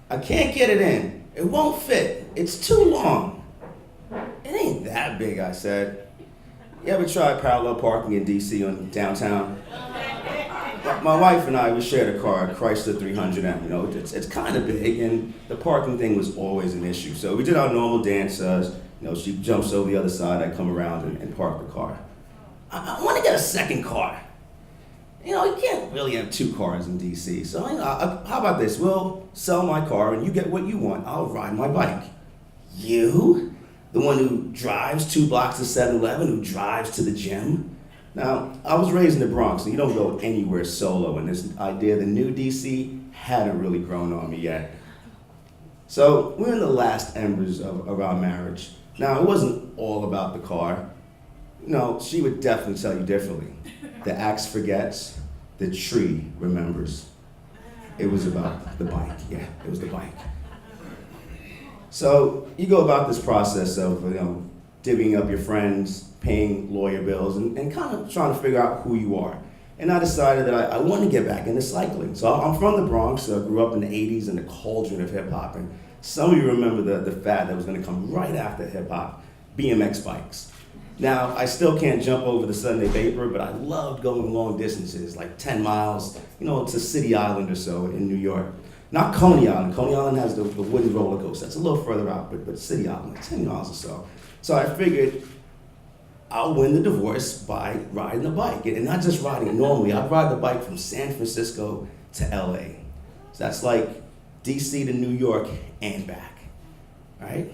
I can't get it in. It won't fit. It's too long. It ain't that big, I said. You ever tried parallel parking in DC on downtown? My wife and I, we shared a car, a Chrysler 300M. You know, it's kind of big, and the parking thing was always an issue. So we did our normal dance. She jumps over the other side. I come around and park the car. I want to get a second car. You know, you can't really have two cars in DC. So how about this? We'll sell my car, and you get what you want. I'll ride my bike. You? The one who drives 2 blocks to 7-Eleven, who drives to the gym? Now, I was raised in the Bronx, so you don't go anywhere solo, and this idea, the new DC, hadn't really grown on me yet. So we're in the last embers of our marriage. Now, it wasn't all about the car. No, she would definitely tell you differently. The axe forgets, the tree remembers. It was about the bike, yeah, it was the bike. So you go about this process of, divvying up your friends, paying lawyer bills, and kind of trying to figure out who you are. And I decided that I want to get back into cycling. So I'm from the Bronx, grew up in the 80s in the cauldron of hip hop. And some of you remember the fad that was going to come right after hip hop, BMX bikes. Now, I still can't jump over the Sunday Vapor, but I loved going long distances, like 10 miles, to City Island or so in New York. Not Coney Island. Coney Island has the wooden roller coaster. That's a little further out, but City Island, like 10 miles or so. So I figured I'll win the divorce by riding the bike. And not just riding it normally. I'd ride the bike from San Francisco to LA. So that's like DC to New York and back, right?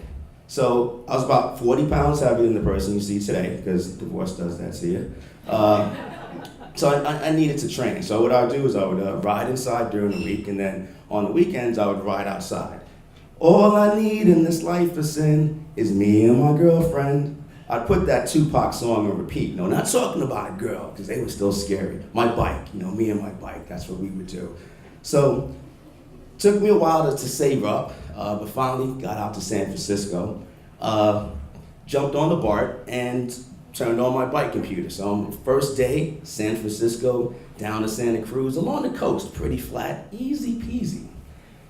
So I was about 40 pounds heavier than the person you see today, because divorce does that to you. So I needed to train. So what I would do is I would ride inside during the week, and then on the weekends I would ride outside. All I need in this life of sin is me and my girlfriend. I'd put that Tupac song on repeat. No, not talking about a girl, because they were still scary. My bike, me and my bike, that's what we would do. So it took me a while to save up, but finally got out to San Francisco, jumped on the BART, and turned on my bike computer. So first day, San Francisco, down to Santa Cruz, along the coast, pretty flat, easy peasy.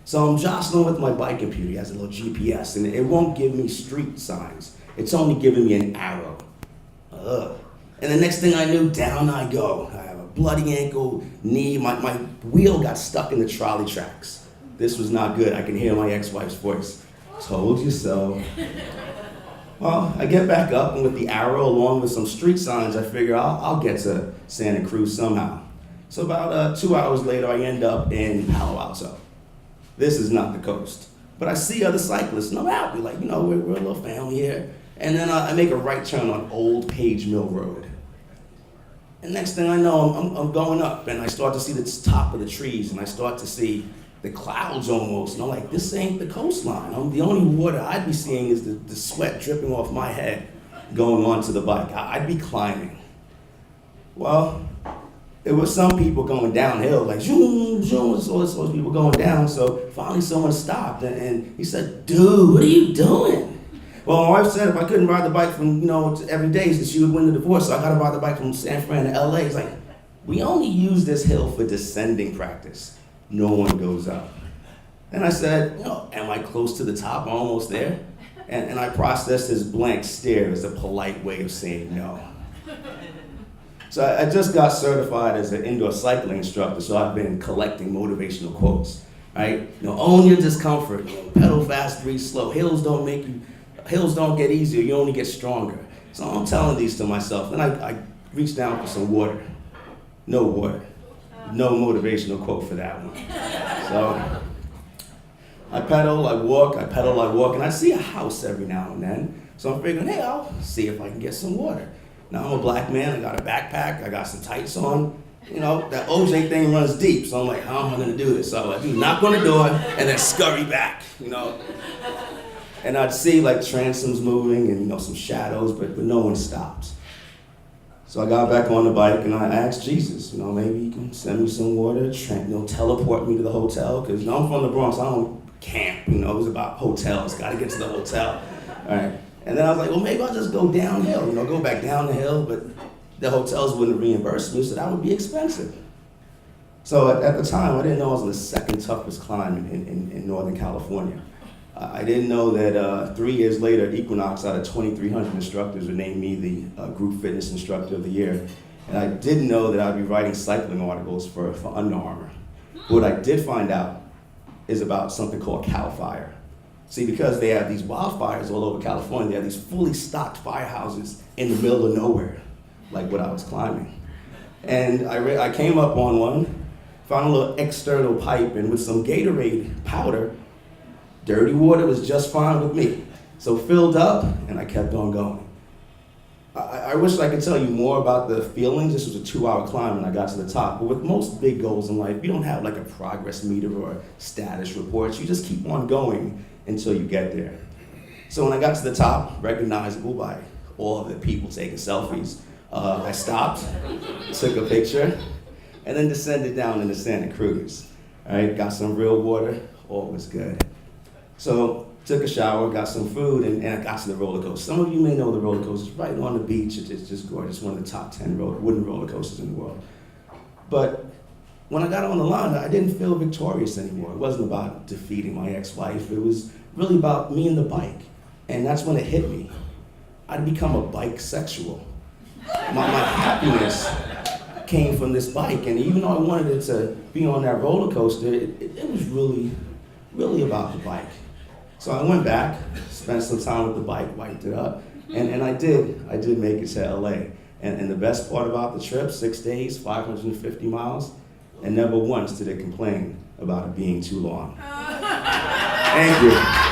So I'm jostling with my bike computer. It has a little GPS, and it won't give me street signs. It's only giving me an arrow. And the next thing I knew, down I go. I have a bloody ankle, knee, my wheel got stuck in the trolley tracks. This was not good. I can hear my ex-wife's voice. Told you so. Well, I get back up, and with the arrow along with some street signs, I figure I'll get to Santa Cruz somehow. So about 2 hours later, I end up in Palo Alto. This is not the coast. But I see other cyclists, and I'm happy, like, we're a little family here. And then I make a right turn on Old Page Mill Road. And next thing I know, I'm going up, and I start to see the top of the trees, and I start to see the clouds almost. And I'm like, this ain't the coastline. The only water I'd be seeing is the sweat dripping off my head going onto the bike. I'd be climbing. Well, there were some people going downhill, like, zoom, zoom, so people going down. So finally someone stopped, and he said, dude, what are you doing? Well, my wife said if I couldn't ride the bike from, every day, so she would win the divorce, so I got to ride the bike from San Fran to LA. It's like, we only use this hill for descending practice. No one goes up. And I said, am I close to the top, almost there? And I processed his blank stare as a polite way of saying no. So I just got certified as an indoor cycling instructor, so I've been collecting motivational quotes, right? Own your discomfort, pedal fast, breathe slow. Hills don't get easier, you only get stronger. So I'm telling these to myself. Then I reached down for some water. No water. No motivational quote for that one. So I pedal, I walk, and I see a house every now and then. So I'm figuring, hey, I'll see if I can get some water. Now I'm a black man, I got a backpack, I got some tights on. That OJ thing runs deep, so I'm like, how am I gonna do this? So I do knock on the door and then scurry back, And I'd see like transoms moving and some shadows, but no one stopped. So I got back on the bike and I asked Jesus, maybe he can send me some water, teleport me to the hotel, because I'm from the Bronx, I don't camp, it was about hotels, gotta get to the hotel, all right? And then I was like, well, maybe I'll just go downhill, go back down the hill, but the hotels wouldn't reimburse me, so that would be expensive. So at the time, I didn't know I was on the second toughest climb in Northern California. I didn't know that 3 years later, Equinox, out of 2,300 instructors, would name me the Group Fitness Instructor of the Year. And I didn't know that I'd be writing cycling articles for Under Armour. What I did find out is about something called Cal Fire. See, because they have these wildfires all over California, they have these fully stocked firehouses in the middle of nowhere, like what I was climbing. And I came up on one, found a little external pipe, and with some Gatorade powder, dirty water was just fine with me. So filled up, and I kept on going. I wish I could tell you more about the feelings. This was a 2-hour climb and I got to the top. But with most big goals in life, you don't have like a progress meter or status reports. You just keep on going until you get there. So when I got to the top, recognizable by all of the people taking selfies, I stopped, took a picture, and then descended down into Santa Cruz. All right, got some real water, all was good. So took a shower, got some food, and I got to the roller coaster. Some of you may know the roller coaster. It's right on the beach. It's just gorgeous. One of the top 10 wooden roller coasters in the world. But when I got on the line, I didn't feel victorious anymore. It wasn't about defeating my ex-wife. It was really about me and the bike. And that's when it hit me. I'd become a bike sexual. My happiness came from this bike. And even though I wanted it to be on that roller coaster, it was really about the bike. So I went back, spent some time with the bike, wiped it up, and I did make it to LA. And the best part about the trip, 6 days, 550 miles, and never once did it complain about it being too long. Thank you.